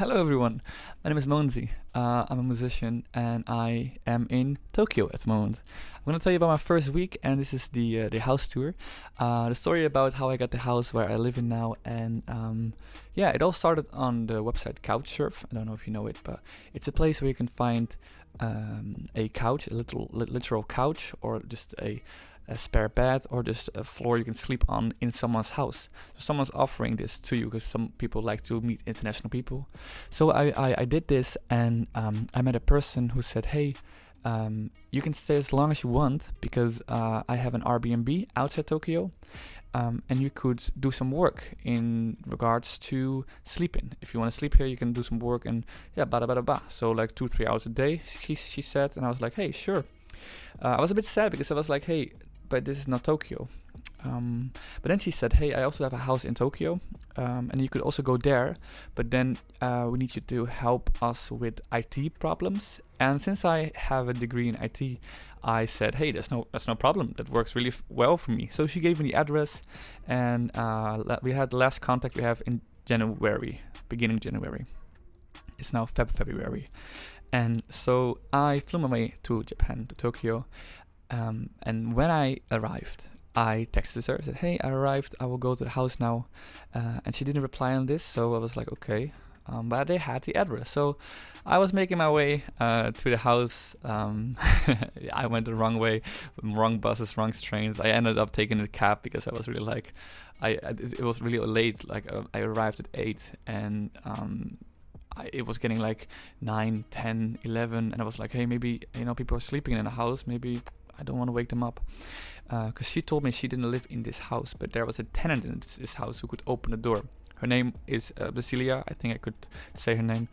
Hello everyone, my name is Moanzy. I'm a musician and I am in Tokyo at the moment. I'm gonna tell you about my first week, and this is the house tour. The story about how I got the house where I live in now, and yeah, it all started on the website Couchsurf. I don't know if you know it, but it's a place where you can find a couch, a literal couch, or just a spare bed, or just a floor you can sleep on in someone's house. So someone's offering this to you because some people like to meet international people. So I did this, and I met a person who said, hey, you can stay as long as you want because I have an Airbnb outside Tokyo, and you could do some work in regards to sleeping. If you want to sleep here, you can do some work, and yeah, bada bada bada. So like 2-3 hours a day, she said, and I was like, hey, sure. I was a bit sad because I was like, hey, but this is not Tokyo. But then she said, hey, I also have a house in Tokyo, and you could also go there, but then we need you to help us with IT problems. And since I have a degree in IT, I said, hey, that's no problem. That works really well for me. So she gave me the address, and we had the last contact we have in January, beginning January. It's now February. And so I flew my way to Japan, to Tokyo. And when I arrived, I texted her, said, hey, I arrived, I will go to the house now. And she didn't reply on this, so I was like, okay. But they had the address. So I was making my way to the house. I went the wrong way, wrong buses, wrong trains. I ended up taking a cab because I was really like, it was really late. Like I arrived at 8, and it was getting like 9, 10, 11, and I was like, hey, maybe, people are sleeping in the house, maybe I don't want to wake them up. Because she told me she didn't live in this house, but there was a tenant in this house who could open the door. Her name is Basilia, I think I could say her name.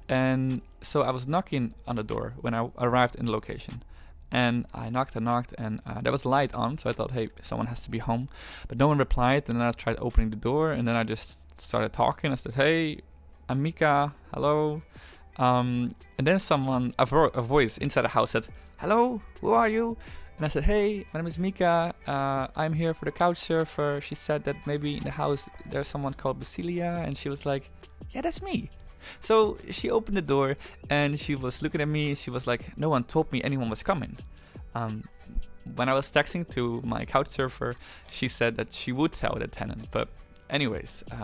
And so I was knocking on the door when I arrived in the location. And I knocked, and there was a light on, so I thought, hey, someone has to be home. But no one replied, and then I tried opening the door, and then I just started talking. I said, hey, I'm Mika, hello. And then a voice inside the house said, hello, who are you? And I said, hey, my name is Mika, I'm here for the couch surfer. She said that maybe in the house there's someone called Basilia, and she was like, yeah, that's me. So she opened the door, and she was looking at me, and she was like, no one told me anyone was coming. When I was texting to my couch surfer, she said that she would tell the tenant, but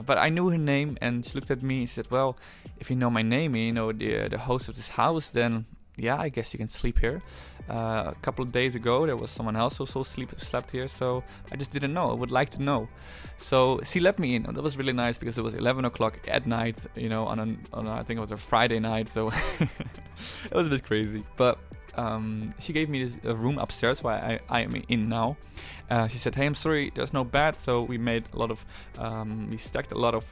but I knew her name, and she looked at me and said, well, if you know my name and you know the host of this house, then yeah, I guess you can sleep here. A couple of days ago, there was someone else who also slept here, so I just didn't know. I would like to know. So she let me in, and that was really nice because it was 11 o'clock at night, on I think it was a Friday night, so it was a bit crazy. But she gave me a room upstairs where I am in now. She said, hey, I'm sorry, there's no bed, so we stacked a lot of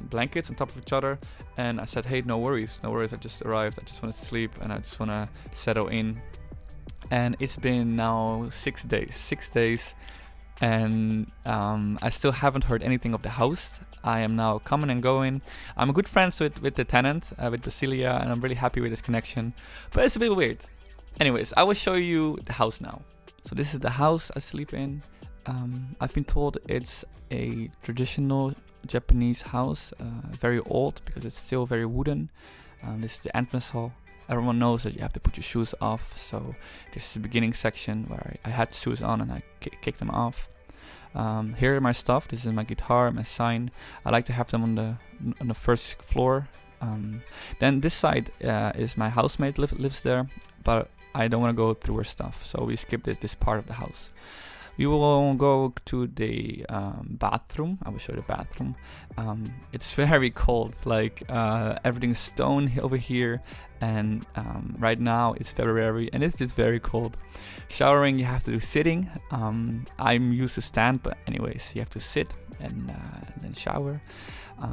blankets on top of each other, and I said, hey, no worries, I just arrived, I just want to sleep, and I just want to settle in. And it's been now 6 days, and I still haven't heard anything of the house. I am now coming and going. I'm good friends with the tenant, with Basilia, and I'm really happy with this connection, but it's a bit weird. Anyways, I will show you the house now. So this is the house I sleep in. I've been told it's a traditional Japanese house, very old because it's still very wooden. This is the entrance hall. Everyone knows that you have to put your shoes off, so this is the beginning section where I had shoes on and I kicked them off. Here are my stuff. This is my guitar, my sign. I like to have them on the first floor. Then this side is my housemate lives there, but I don't want to go through her stuff, so we skip this part of the house. We will go to the bathroom. I will show you the bathroom. It's very cold, like everything's stone over here, and right now it's February and it's just very cold. Showering you have to do sitting. I'm used to stand, but anyways, you have to sit and then shower.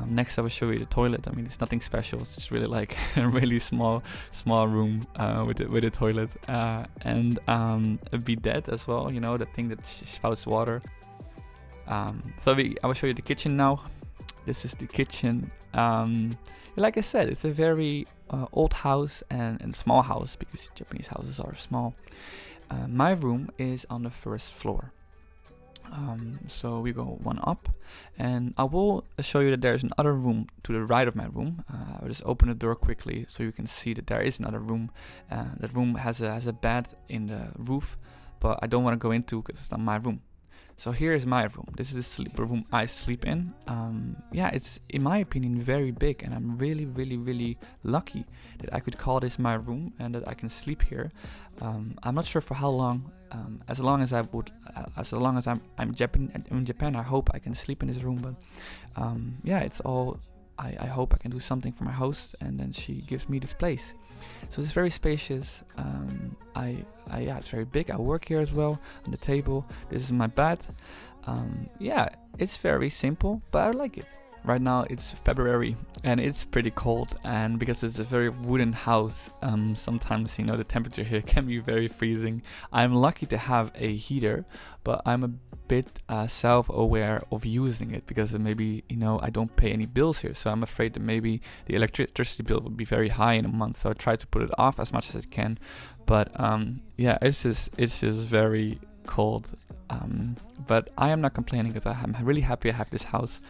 Next I will show you the toilet. I mean, it's nothing special, it's just really like a really small room with a toilet, and a bidet as well, the thing that spouts water. I will show you the kitchen now. This is the kitchen. Like I said, it's a very old house and small house because Japanese houses are small. My room is on the first floor. So we go one up, and I will show you that there's another room to the right of my room. I'll just open the door quickly so you can see that there is another room. That room has a bed in the roof, but I don't want to go into because it's not my room. So here is my room. This is the sleeper room I sleep in. Yeah, it's, in my opinion, very big, and I'm really, really, really lucky that I could call this my room and that I can sleep here. I'm not sure for how long. As long as I'm in Japan, I hope I can sleep in this room. But yeah, it's all. I hope I can do something for my host, and then she gives me this place. So it's very spacious. Yeah, it's very big. I work here as well on the table. This is my bed. Yeah, it's very simple, but I like it. Right now it's February and it's pretty cold, and because it's a very wooden house, sometimes the temperature here can be very freezing. I'm lucky to have a heater, but I'm a bit self-aware of using it because maybe I don't pay any bills here, so I'm afraid that maybe the electricity bill would be very high in a month. So I try to put it off as much as I can, but yeah, it's just very cold. But I am not complaining because I'm really happy I have this house.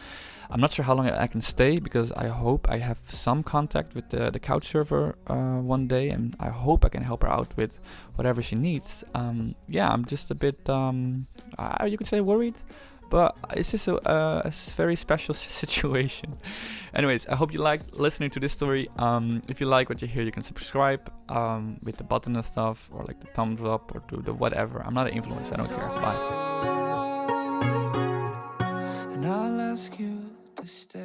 I'm not sure how long I can stay because I hope I have some contact with the couch server one day, and I hope I can help her out with whatever she needs. Yeah, I'm just a bit, you could say, worried, but it's just a very special situation. Anyways, I hope you liked listening to this story. If you like what you hear, you can subscribe with the button and stuff, or like the thumbs up, or do the whatever. I'm not an influencer, I don't care. Bye. And I'll ask you to stay.